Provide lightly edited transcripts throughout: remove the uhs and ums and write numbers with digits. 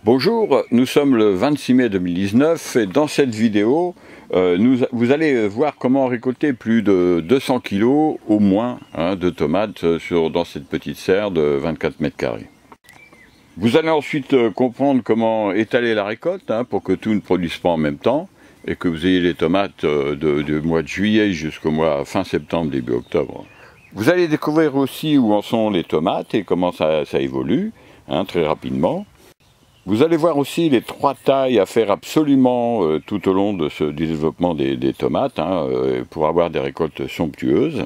Bonjour, nous sommes le 26 mai 2019 et dans cette vidéo, vous allez voir comment récolter plus de 200 kg au moins de tomates dans cette petite serre de 24 mètres carrés. Vous allez ensuite comprendre comment étaler la récolte pour que tout ne produise pas en même temps et que vous ayez les tomates du mois de juillet jusqu'au mois fin septembre, début octobre. Vous allez découvrir aussi où en sont les tomates et comment ça évolue très rapidement. Vous allez voir aussi les 3 tailles à faire absolument tout au long du développement des tomates pour avoir des récoltes somptueuses.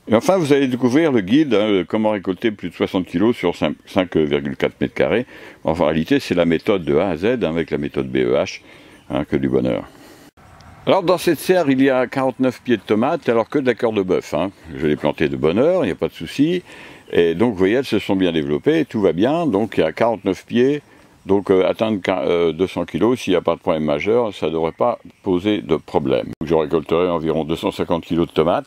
Et enfin, vous allez découvrir le guide comment récolter plus de 60 kg sur 5,4 mètres carrés. En réalité, c'est la méthode de A à Z avec la méthode BEH, que du bonheur. Alors dans cette serre, il y a 49 pieds de tomates, alors que de la cœur de bœuf. Je l'ai planté de bonne heure, il n'y a pas de souci. Et donc vous voyez, elles se sont bien développées, tout va bien. Donc il y a 49 pieds. Donc atteindre 200 kg, s'il n'y a pas de problème majeur, ça ne devrait pas poser de problème. Je récolterai environ 250 kg de tomates.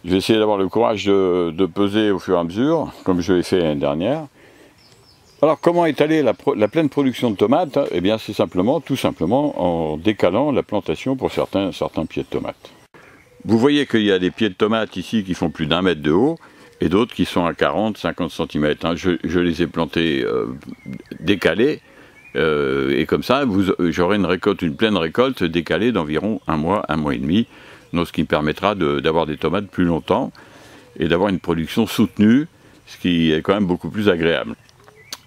Je vais essayer d'avoir le courage de peser au fur et à mesure, comme je l'ai fait l'année dernière. Alors comment étaler la pleine production de tomates? Eh bien c'est tout simplement en décalant la plantation pour certains pieds de tomates. Vous voyez qu'il y a des pieds de tomates ici qui font plus d'1 mètre de haut, et d'autres qui sont à 40-50 cm. Je les ai plantés décalés, et comme ça, j'aurai une pleine récolte décalée d'environ un mois et demi, donc ce qui me permettra d'avoir des tomates plus longtemps, et d'avoir une production soutenue, ce qui est quand même beaucoup plus agréable.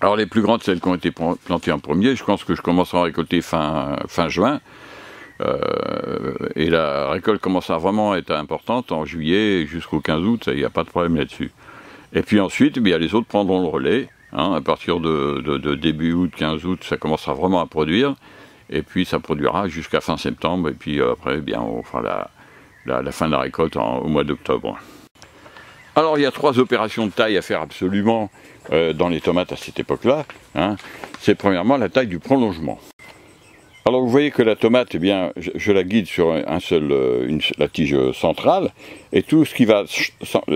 Alors les plus grandes, celles qui ont été plantées en premier, je pense que je commencerai à récolter fin juin, et la récolte commencera vraiment à être importante en juillet jusqu'au 15 août, il n'y a pas de problème là-dessus. Et puis ensuite, les autres prendront le relais, à partir de début août, 15 août, ça commencera vraiment à produire, et puis ça produira jusqu'à fin septembre, et puis après, on fera la fin de la récolte au mois d'octobre. Alors il y a 3 opérations de taille à faire absolument dans les tomates à cette époque-là. C'est premièrement la taille du prolongement. Alors vous voyez que la tomate, je la guide sur la tige centrale, et tout ce qui va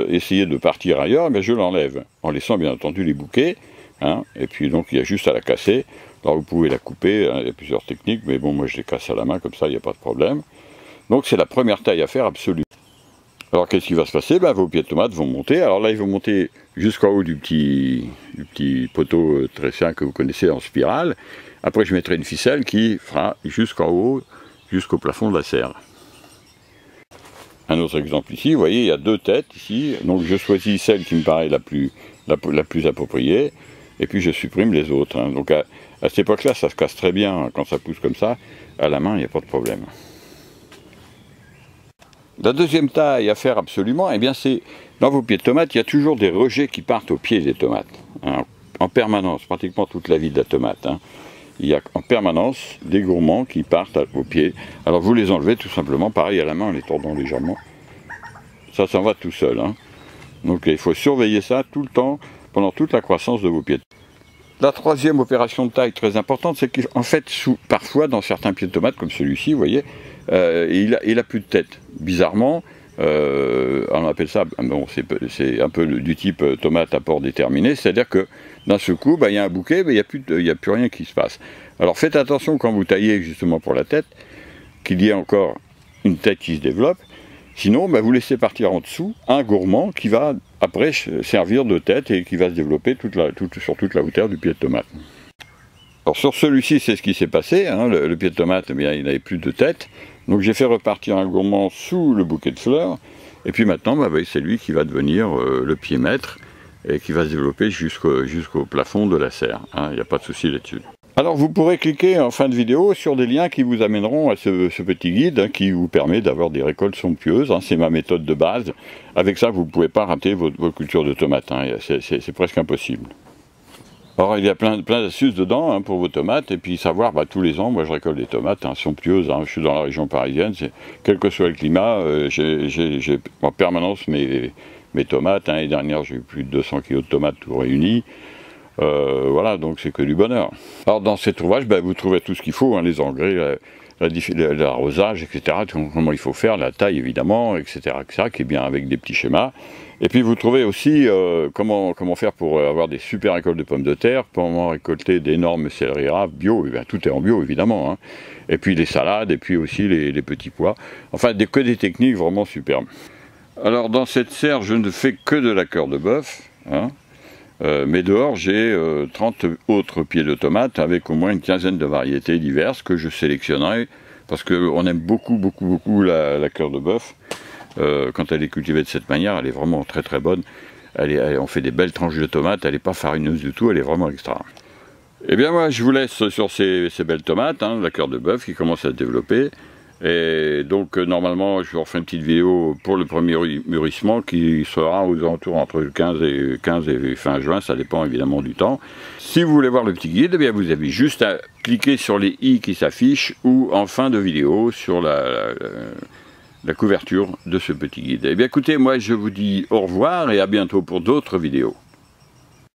essayer de partir ailleurs, je l'enlève, en laissant bien entendu les bouquets, et puis donc il y a juste à la casser. Alors vous pouvez la couper, il y a plusieurs techniques, mais bon, moi je les casse à la main, comme ça il n'y a pas de problème. Donc c'est la première taille à faire absolument. Alors qu'est-ce qui va se passer? Vos pieds de tomates vont monter, alors là ils vont monter jusqu'en haut du petit poteau très fin que vous connaissez en spirale. Après, je mettrai une ficelle qui fera jusqu'en haut, jusqu'au plafond de la serre. Un autre exemple ici, vous voyez, il y a 2 têtes ici. Donc je choisis celle qui me paraît la plus appropriée, et puis je supprime les autres. Donc à cette époque-là, ça se casse très bien quand ça pousse comme ça. À la main, il n'y a pas de problème. La deuxième taille à faire absolument, c'est dans vos pieds de tomates, il y a toujours des rejets qui partent au pied des tomates. En permanence, pratiquement toute la vie de la tomate. Il y a en permanence des gourmands qui partent au pied. Alors vous les enlevez tout simplement, pareil à la main en les tordant légèrement. Ça s'en va tout seul. Donc il faut surveiller ça tout le temps, pendant toute la croissance de vos pieds. La troisième opération de taille très importante, c'est qu'en fait, parfois dans certains pieds de tomates, comme celui-ci, vous voyez, il a plus de tête. Bizarrement, on appelle ça, c'est un peu du type tomate à port déterminé, c'est-à-dire que d'un seul coup, il y a un bouquet, mais il n'y a plus rien qui se passe. Alors faites attention quand vous taillez justement pour la tête, qu'il y ait encore une tête qui se développe, sinon vous laissez partir en dessous un gourmand qui va après servir de tête et qui va se développer sur toute la hauteur du pied de tomate. Alors sur celui-ci, c'est ce qui s'est passé, le pied de tomate, il n'avait plus de tête, donc j'ai fait repartir un gourmand sous le bouquet de fleurs, et puis maintenant, c'est lui qui va devenir le pied maître, et qui va se développer jusqu'au plafond de la serre, il n'y a pas de souci là-dessus. Alors vous pourrez cliquer en fin de vidéo sur des liens qui vous amèneront à ce petit guide qui vous permet d'avoir des récoltes somptueuses, c'est ma méthode de base. Avec ça, vous ne pouvez pas rater vos cultures de tomates, c'est presque impossible. Alors il y a plein d'astuces dedans pour vos tomates, et puis savoir, tous les ans, moi je récolte des tomates somptueuses, je suis dans la région parisienne, quel que soit le climat, j'ai en permanence mes tomates. L'année dernière j'ai eu plus de 200 kg de tomates tout réunies. Voilà, donc c'est que du bonheur. Alors dans cet ouvrage, vous trouvez tout ce qu'il faut, les engrais, l'arrosage, etc., comment il faut faire, la taille évidemment, etc., qui est bien avec des petits schémas. Et puis vous trouvez aussi comment faire pour avoir des super récoltes de pommes de terre, comment récolter d'énormes céleri raves bio, et bien, tout est en bio évidemment, hein. Et puis les salades, et puis aussi les petits pois, enfin que des techniques vraiment superbes. Alors dans cette serre, je ne fais que de la cœur de bœuf, hein. Mais dehors j'ai 30 autres pieds de tomates avec au moins une quinzaine de variétés diverses que je sélectionnerai parce qu'on aime beaucoup la cœur de bœuf. Quand elle est cultivée de cette manière, elle est vraiment très très bonne. On fait des belles tranches de tomates, elle n'est pas farineuse du tout, elle est vraiment extra. Et bien moi je vous laisse sur ces belles tomates, hein, la cœur de bœuf qui commence à se développer. Et donc normalement je vous refais une petite vidéo pour le premier mûrissement qui sera aux alentours entre le 15 et fin juin, ça dépend évidemment du temps. Si vous voulez voir le petit guide, eh bien vous avez juste à cliquer sur les i qui s'affichent ou en fin de vidéo sur la couverture de ce petit guide. Eh bien écoutez, moi je vous dis au revoir et à bientôt pour d'autres vidéos.